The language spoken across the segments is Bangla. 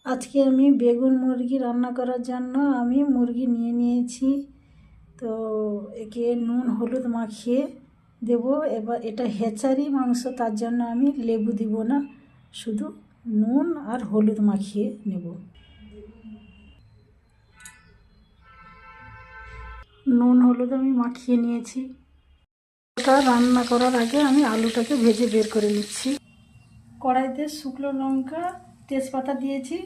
আজকে আমি বেগুন মুরগি রান্না করার জন্য আমি মুরগি নিয়ে নিয়েছি। তো একে নুন হলুদ মাখিয়ে দেব। এবার এটা হেচারি মাংস, তার জন্য আমি লেবু দিব না, শুধু নুন আর হলুদ মাখিয়ে নেব। নুন হলুদ আমি মাখিয়ে নিয়েছি। ওটা রান্না করার আগে আমি আলুটাকে ভেজে বের করে নিচ্ছি। কড়াইতে শুকনো লঙ্কা তেজপাতা দিয়েছি,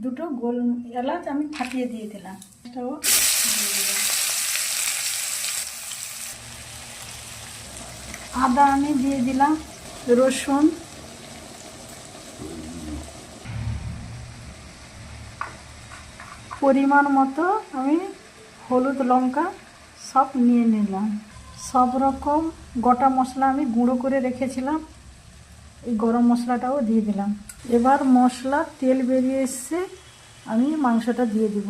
দুটো গোল এলাচ আমি ফাটিয়ে দিয়ে দিলাম। এটাও দিয়ে দিলাম। আদা আমি দিয়ে দিলাম, রসুন, পরিমাণ মতো আমি হলুদ লঙ্কা সব নিয়ে নিলাম। সব রকম গোটা মশলা আমি গুঁড়ো করে রেখেছিলাম, এই গরম মশলাটাও দিয়ে দিলাম। এবার মশলা তেল বেরিয়ে এসছে, আমি মাংসটা দিয়ে দিব।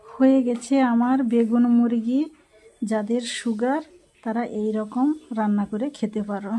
হয়ে গেছে আমার বেগুন মুরগি। যাদের সুগার তারা এই রকম রান্না করে খেতে পারো।